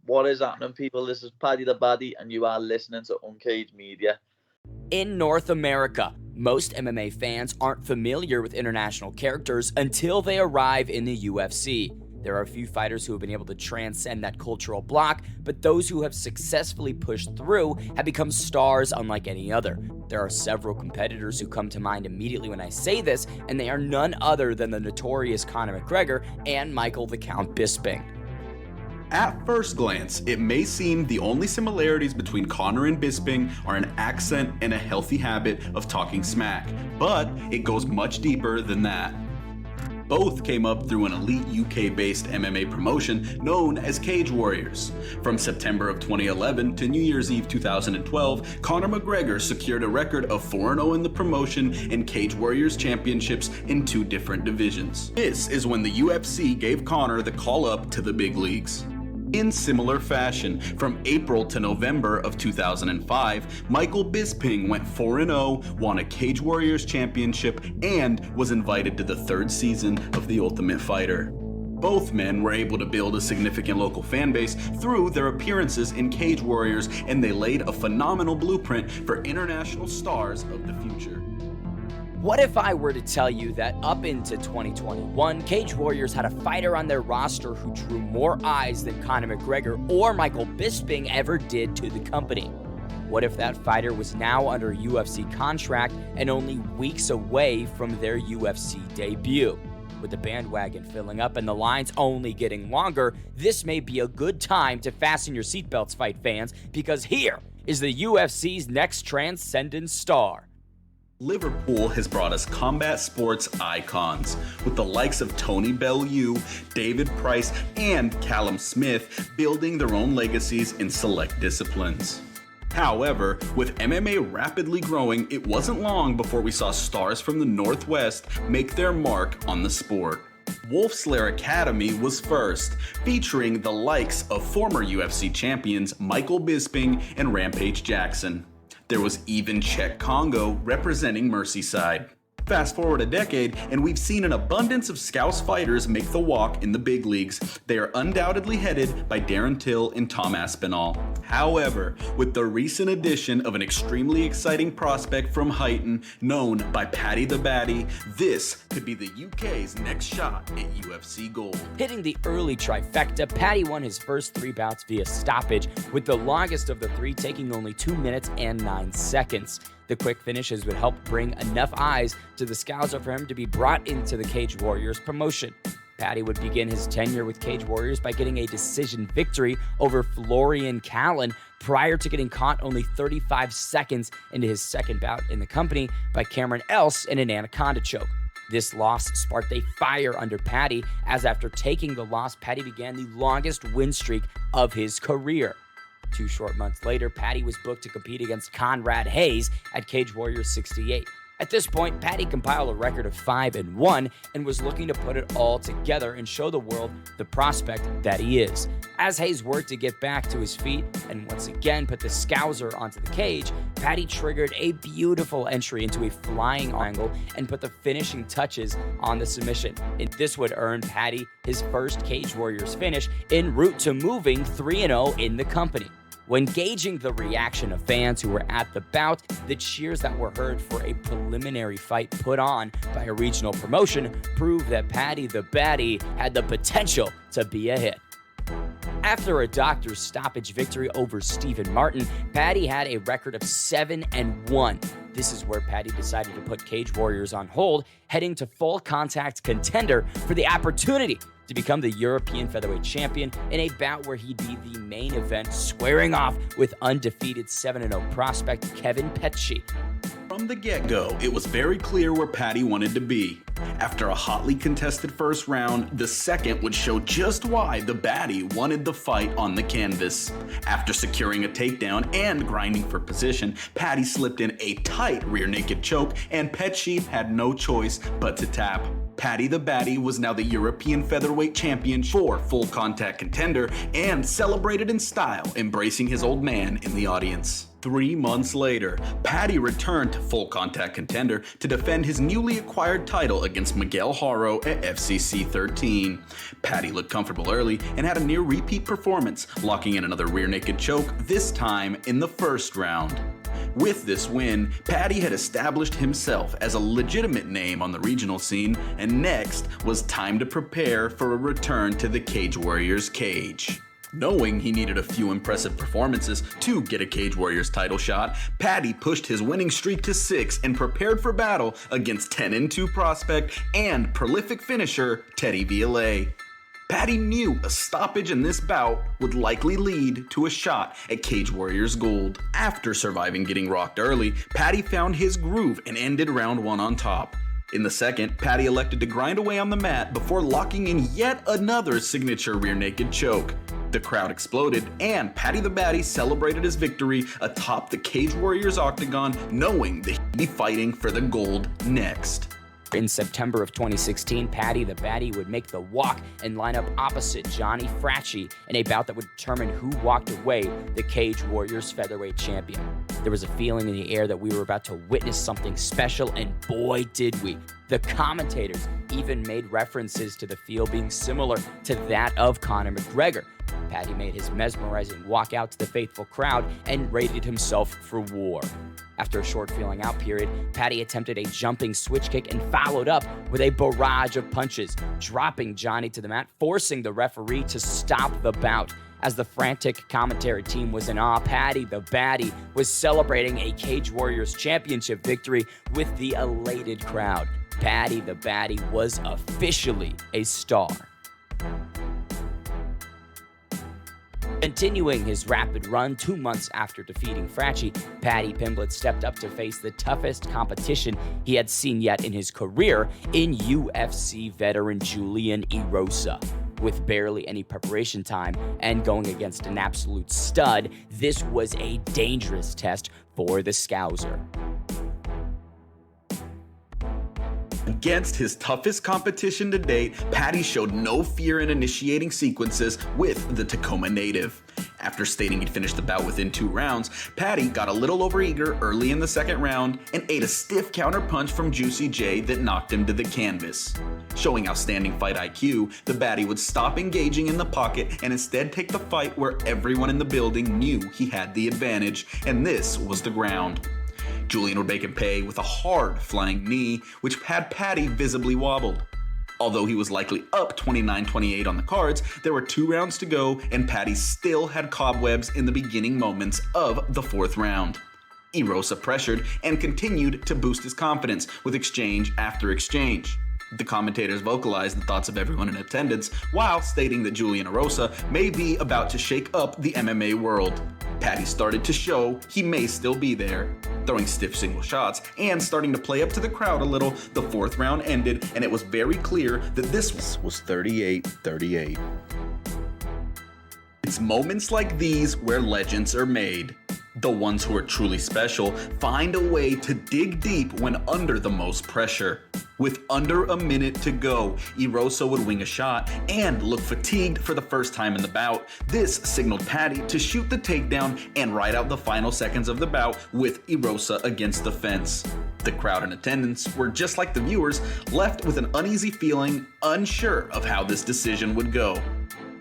What is happening, people? This is Paddy the Baddy, and you are listening to Uncaged Media. In North America, most MMA fans aren't familiar with international characters until they arrive in the UFC. There are a few fighters who have been able to transcend that cultural block, but those who have successfully pushed through have become stars unlike any other. There are several competitors who come to mind immediately when I say this, and they are none other than the notorious Conor McGregor and Michael the Count Bisping. At first glance, it may seem the only similarities between Conor and Bisping are an accent and a healthy habit of talking smack, but it goes much deeper than that. Both came up through an elite UK-based MMA promotion known as Cage Warriors. From September of 2011 to New Year's Eve 2012, Conor McGregor secured a record of 4-0 in the promotion and Cage Warriors championships in 2 different divisions. This is when the UFC gave Conor the call up to the big leagues. In similar fashion, from April to November of 2005, Michael Bisping went 4-0, won a Cage Warriors championship, and was invited to the 3rd season of The Ultimate Fighter. Both men were able to build a significant local fan base through their appearances in Cage Warriors, and they laid a phenomenal blueprint for international stars of the future. What if I were to tell you that up into 2021, Cage Warriors had a fighter on their roster who drew more eyes than Conor McGregor or Michael Bisping ever did to the company? What if that fighter was now under a UFC contract and only weeks away from their UFC debut? With the bandwagon filling up and the lines only getting longer, this may be a good time to fasten your seatbelts, fight fans, because here is the UFC's next transcendent star. Liverpool has brought us combat sports icons, with the likes of Tony Bellew, David Price, and Callum Smith building their own legacies in select disciplines. However, with MMA rapidly growing, it wasn't long before we saw stars from the Northwest make their mark on the sport. Wolfslair Academy was first, featuring the likes of former UFC champions Michael Bisping and Rampage Jackson. There was even Czech Congo representing Merseyside. Fast forward a decade, and we've seen an abundance of Scouse fighters make the walk in the big leagues. They are undoubtedly headed by Darren Till and Tom Aspinall. However, with the recent addition of an extremely exciting prospect from Huyton, known by Paddy The Baddy, this could be the UK's next shot at UFC gold. Hitting the early trifecta, Paddy won his first 3 bouts via stoppage, with the longest of the 3 taking only 2 minutes and 9 seconds. The quick finishes would help bring enough eyes to the Scouser for him to be brought into the Cage Warriors promotion. Paddy would begin his tenure with Cage Warriors by getting a decision victory over Florian Callan prior to getting caught only 35 seconds into his second bout in the company by Cameron Else in an anaconda choke. This loss sparked a fire under Paddy, as after taking the loss, Paddy began the longest win streak of his career. 2 short months later, Paddy was booked to compete against Conrad Hayes at Cage Warriors 68. At this point, Paddy compiled a record of 5-1 and was looking to put it all together and show the world the prospect that he is. As Hayes worked to get back to his feet and once again put the Scouser onto the cage, Paddy triggered a beautiful entry into a flying angle and put the finishing touches on the submission. And this would earn Paddy his first Cage Warriors finish en route to moving 3-0 in the company. When gauging the reaction of fans who were at the bout, the cheers that were heard for a preliminary fight put on by a regional promotion proved that Paddy the Baddy had the potential to be a hit. After a doctor's stoppage victory over Stephen Martin, Paddy had a record of 7-1. This is where Paddy decided to put Cage Warriors on hold, heading to Full Contact Contender for the opportunity to become the European featherweight champion in a bout where he'd be the main event, squaring off with undefeated 7-0 prospect Kevin Petchy. From the get-go, it was very clear where Paddy wanted to be. After a hotly contested first round, the second would show just why the Baddy wanted the fight on the canvas. After securing a takedown and grinding for position, Paddy slipped in a tight rear naked choke, and Petchy had no choice but to tap. Paddy the Baddy was now the European featherweight champion for Full Contact Contender and celebrated in style, embracing his old man in the audience. 3 months later, Paddy returned to Full Contact Contender to defend his newly acquired title against Miguel Haro at FCC 13. Paddy looked comfortable early and had a near repeat performance, locking in another rear naked choke, this time in the first round. With this win, Paddy had established himself as a legitimate name on the regional scene, and next was time to prepare for a return to the Cage Warriors cage. Knowing he needed a few impressive performances to get a Cage Warriors title shot, Paddy pushed his winning streak to 6 and prepared for battle against 10-2 prospect and prolific finisher Teddy Villay. Paddy knew a stoppage in this bout would likely lead to a shot at Cage Warriors gold. After surviving getting rocked early, Paddy found his groove and ended round 1 on top. In the second, Paddy elected to grind away on the mat before locking in yet another signature rear naked choke. The crowd exploded, and Paddy the Baddy celebrated his victory atop the Cage Warriors octagon, knowing that he'd be fighting for the gold next. In September of 2016, Paddy the Baddy would make the walk and line up opposite Johnny Fracci in a bout that would determine who walked away the Cage Warriors featherweight champion. There was a feeling in the air that we were about to witness something special, and boy did we. The commentators even made references to the feel being similar to that of Conor McGregor. Paddy made his mesmerizing walk out to the faithful crowd and rated himself for war. After a short feeling out period, Paddy attempted a jumping switch kick and followed up with a barrage of punches, dropping Johnny to the mat, forcing the referee to stop the bout. As the frantic commentary team was in awe, Paddy the Baddy was celebrating a Cage Warriors championship victory with the elated crowd. Paddy the Baddy was officially a star. Continuing his rapid run 2 months after defeating Fracci, Paddy Pimblett stepped up to face the toughest competition he had seen yet in his career in UFC veteran Julian Erosa. With barely any preparation time and going against an absolute stud, this was a dangerous test for the Scouser. Against his toughest competition to date, Paddy showed no fear in initiating sequences with the Tacoma native. After stating he'd finished the bout within 2 rounds, Paddy got a little overeager early in the second round and ate a stiff counter punch from Juicy J that knocked him to the canvas. Showing outstanding fight IQ, the Baddy would stop engaging in the pocket and instead take the fight where everyone in the building knew he had the advantage, and this was the ground. Julian would make him pay with a hard flying knee, which had Paddy visibly wobbled. Although he was likely up 29-28 on the cards, there were 2 rounds to go, and Paddy still had cobwebs in the beginning moments of the 4th round. Erosa pressured and continued to boost his confidence with exchange after exchange. The commentators vocalized the thoughts of everyone in attendance while stating that Julian Erosa may be about to shake up the MMA world. Paddy started to show he may still be there. Throwing stiff single shots and starting to play up to the crowd a little, the 4th round ended, and it was very clear that this was 38-38. It's moments like these where legends are made. The ones who are truly special find a way to dig deep when under the most pressure. With under a minute to go, Erosa would wing a shot and look fatigued for the first time in the bout. This signaled Paddy to shoot the takedown and ride out the final seconds of the bout with Erosa against the fence. The crowd in attendance were, just like the viewers, left with an uneasy feeling, unsure of how this decision would go.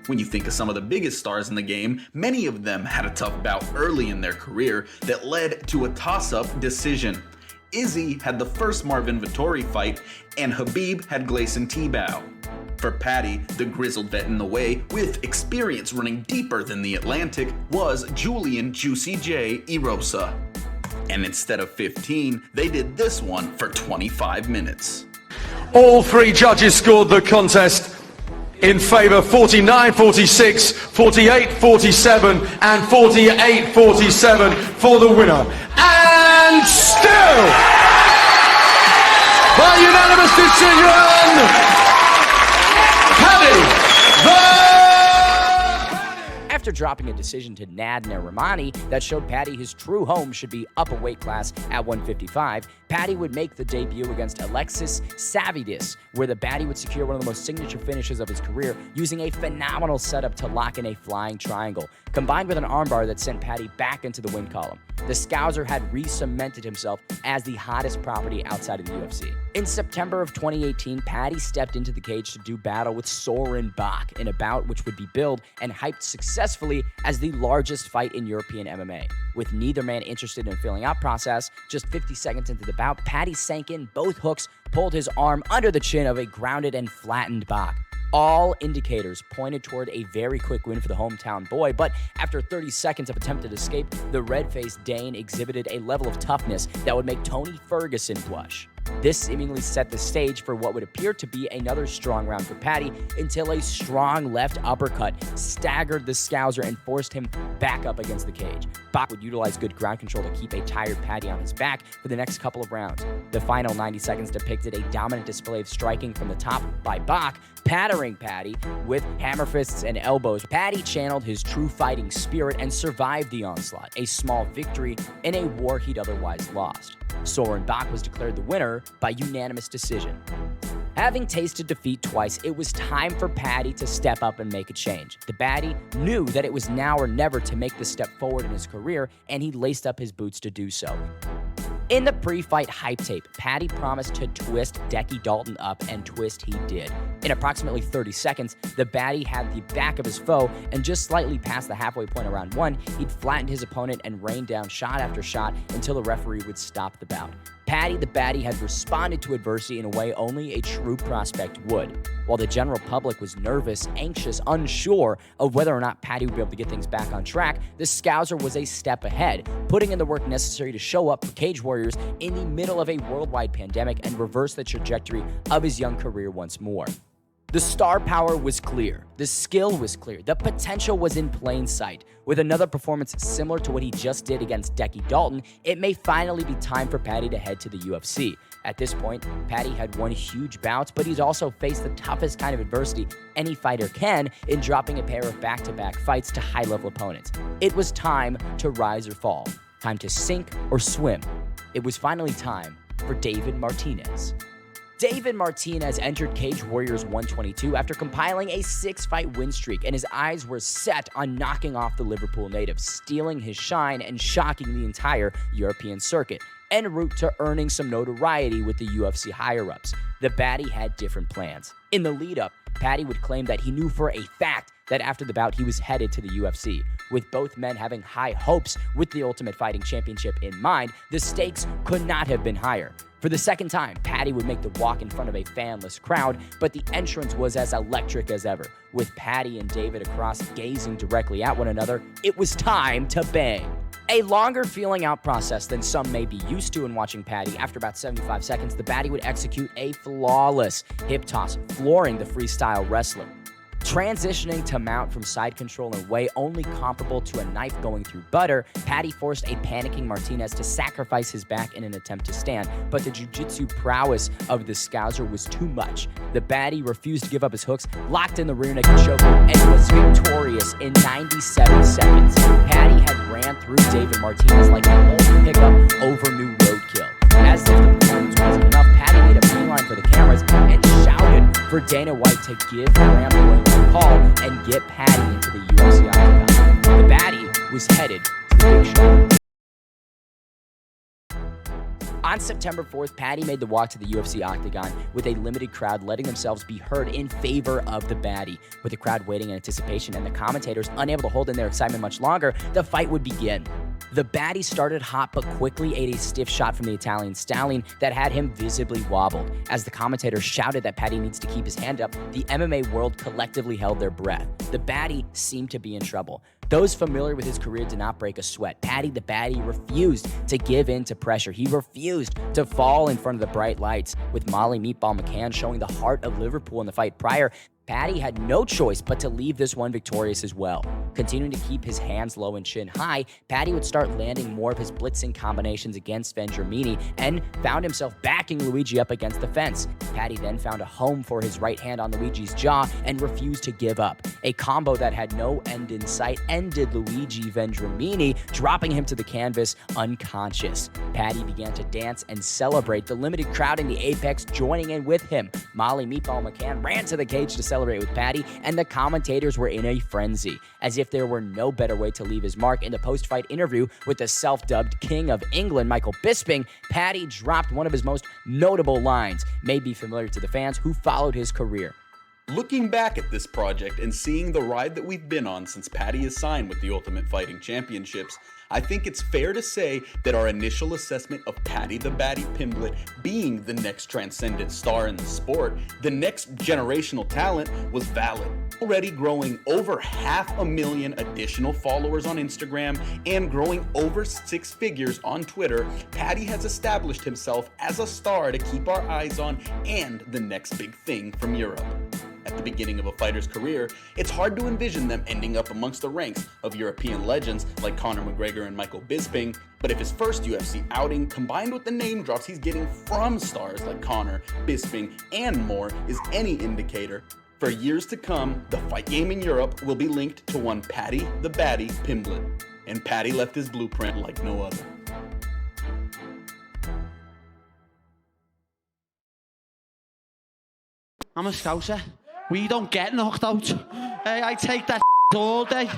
When you think of some of the biggest stars in the game, many of them had a tough bout early in their career that led to a toss-up decision. Izzy had the first Marvin Vettori fight, and Khabib had Gleison Tibau. For Paddy, the grizzled vet in the way, with experience running deeper than the Atlantic, was Julian Juicy J Erosa. And instead of 15, they did this one for 25 minutes. All 3 judges scored the contest in favor 49-46, 48-47, and 48-47 for the winner. And still, by unanimous decision, Paddy the After dropping a decision to Nad Narimani that showed Paddy his true home should be up a weight class at 155, Paddy would make the debut against Alexis Savidis, where the Baddy would secure one of the most signature finishes of his career using a phenomenal setup to lock in a flying triangle, combined with an armbar that sent Paddy back into the win column. The Scouser had re-cemented himself as the hottest property outside of the UFC. In September of 2018, Paddy stepped into the cage to do battle with Soren Bach in a bout which would be billed and hyped successfully as the largest fight in European MMA. With neither man interested in a filling out process, just 50 seconds into the bout, Paddy sank in both hooks, pulled his arm under the chin of a grounded and flattened Bach. All indicators pointed toward a very quick win for the hometown boy, but after 30 seconds of attempted escape, the red-faced Dane exhibited a level of toughness that would make Tony Ferguson blush. This seemingly set the stage for what would appear to be another strong round for Paddy until a strong left uppercut staggered the Scouser and forced him back up against the cage. Bach would utilize good ground control to keep a tired Paddy on his back for the next couple of rounds. The final 90 seconds depicted a dominant display of striking from the top by Bach, pattering Paddy with hammer fists and elbows. Paddy channeled his true fighting spirit and survived the onslaught, a small victory in a war he'd otherwise lost. Soren Bach was declared the winner by unanimous decision. Having tasted defeat twice, it was time for Paddy to step up and make a change. The Baddy knew that it was now or never to make the step forward in his career, and he laced up his boots to do so. In the pre-fight hype tape, Paddy promised to twist Decky Dalton up, and twist he did. In approximately 30 seconds, the Baddy had the back of his foe, and just slightly past the halfway point of round 1, he'd flattened his opponent and rained down shot after shot until the referee would stop the bout. Paddy the Baddy had responded to adversity in a way only a true prospect would. While the general public was nervous, anxious, unsure of whether or not Paddy would be able to get things back on track, the Scouser was a step ahead, putting in the work necessary to show up for Cage Warriors in the middle of a worldwide pandemic and reverse the trajectory of his young career once more. The star power was clear, the skill was clear, the potential was in plain sight. With another performance similar to what he just did against Decky Dalton, it may finally be time for Paddy to head to the UFC. At this point, Paddy had won huge bouts, but he's also faced the toughest kind of adversity any fighter can in dropping a pair of back-to-back fights to high-level opponents. It was time to rise or fall, time to sink or swim. It was finally time for David Martinez. David Martinez entered Cage Warriors 122 after compiling a 6-fight win streak, and his eyes were set on knocking off the Liverpool native, stealing his shine and shocking the entire European circuit, en route to earning some notoriety with the UFC higher-ups. The Baddy had different plans. In the lead-up, Paddy would claim that he knew for a fact that after the bout he was headed to the UFC. With both men having high hopes with the Ultimate Fighting Championship in mind, the stakes could not have been higher. For the second time, Paddy would make the walk in front of a fanless crowd, but the entrance was as electric as ever. With Paddy and David across gazing directly at one another, it was time to bang. A longer feeling out process than some may be used to in watching Paddy. After about 75 seconds, the Baddy would execute a flawless hip toss, flooring the freestyle wrestler. Transitioning to mount from side control in a way only comparable to a knife going through butter, Paddy forced a panicking Martinez to sacrifice his back in an attempt to stand, but the jiu-jitsu prowess of the Scouser was too much. The Baddy refused to give up his hooks, locked in the rear naked choke, and was victorious in 97 seconds. Paddy had ran through David Martinez like an old pickup over new roadkill. As if the performance wasn't enough, Paddy made a beeline for the cameras and shouted for Dana White to give the rambling a call and get Paddy into the UFC octagon. The Baddy was headed to the big show. On September 4th, Paddy made the walk to the UFC octagon with a limited crowd letting themselves be heard in favor of the Baddy. With the crowd waiting in anticipation and the commentators unable to hold in their excitement much longer, the fight would begin. The Baddy started hot but quickly ate a stiff shot from the Italian stallion that had him visibly wobbled. As the commentators shouted that Paddy needs to keep his hand up, the MMA world collectively held their breath. The Baddy seemed to be in trouble. Those familiar with his career did not break a sweat. Paddy the Baddy refused to give in to pressure. He refused to fall in front of the bright lights. With Molly Meatball McCann showing the heart of Liverpool in the fight prior, Paddy had no choice but to leave this one victorious as well. Continuing to keep his hands low and chin high, Paddy would start landing more of his blitzing combinations against Vendramini and found himself backing Luigi up against the fence. Paddy then found a home for his right hand on Luigi's jaw and refused to give up. A combo that had no end in sight ended Luigi Vendramini, dropping him to the canvas unconscious. Paddy began to dance and celebrate, the limited crowd in the apex joining in with him. Molly Meatball McCann ran to the cage to celebrate with Paddy, and the commentators were in a frenzy, as if there were no better way to leave his mark. In the post-fight interview with the self-dubbed King of England, Michael Bisping, Paddy dropped one of his most notable lines, may be familiar to the fans who followed his career. Looking back at this project and seeing the ride that we've been on since Paddy has signed with the Ultimate Fighting Championships, I think it's fair to say that our initial assessment of Paddy the Baddy Pimblett being the next transcendent star in the sport, the next generational talent, was valid. Already growing over 500,000 additional followers on Instagram and growing over 6 figures on Twitter, Paddy has established himself as a star to keep our eyes on and the next big thing from Europe. At the beginning of a fighter's career, it's hard to envision them ending up amongst the ranks of European legends like Conor McGregor and Michael Bisping, but if his first UFC outing, combined with the name drops he's getting from stars like Conor, Bisping, and more, is any indicator, for years to come, the fight game in Europe will be linked to one Paddy the Baddy Pimblett. And Paddy left his blueprint like no other. I'm a Scouser. We don't get knocked out. I take that all day.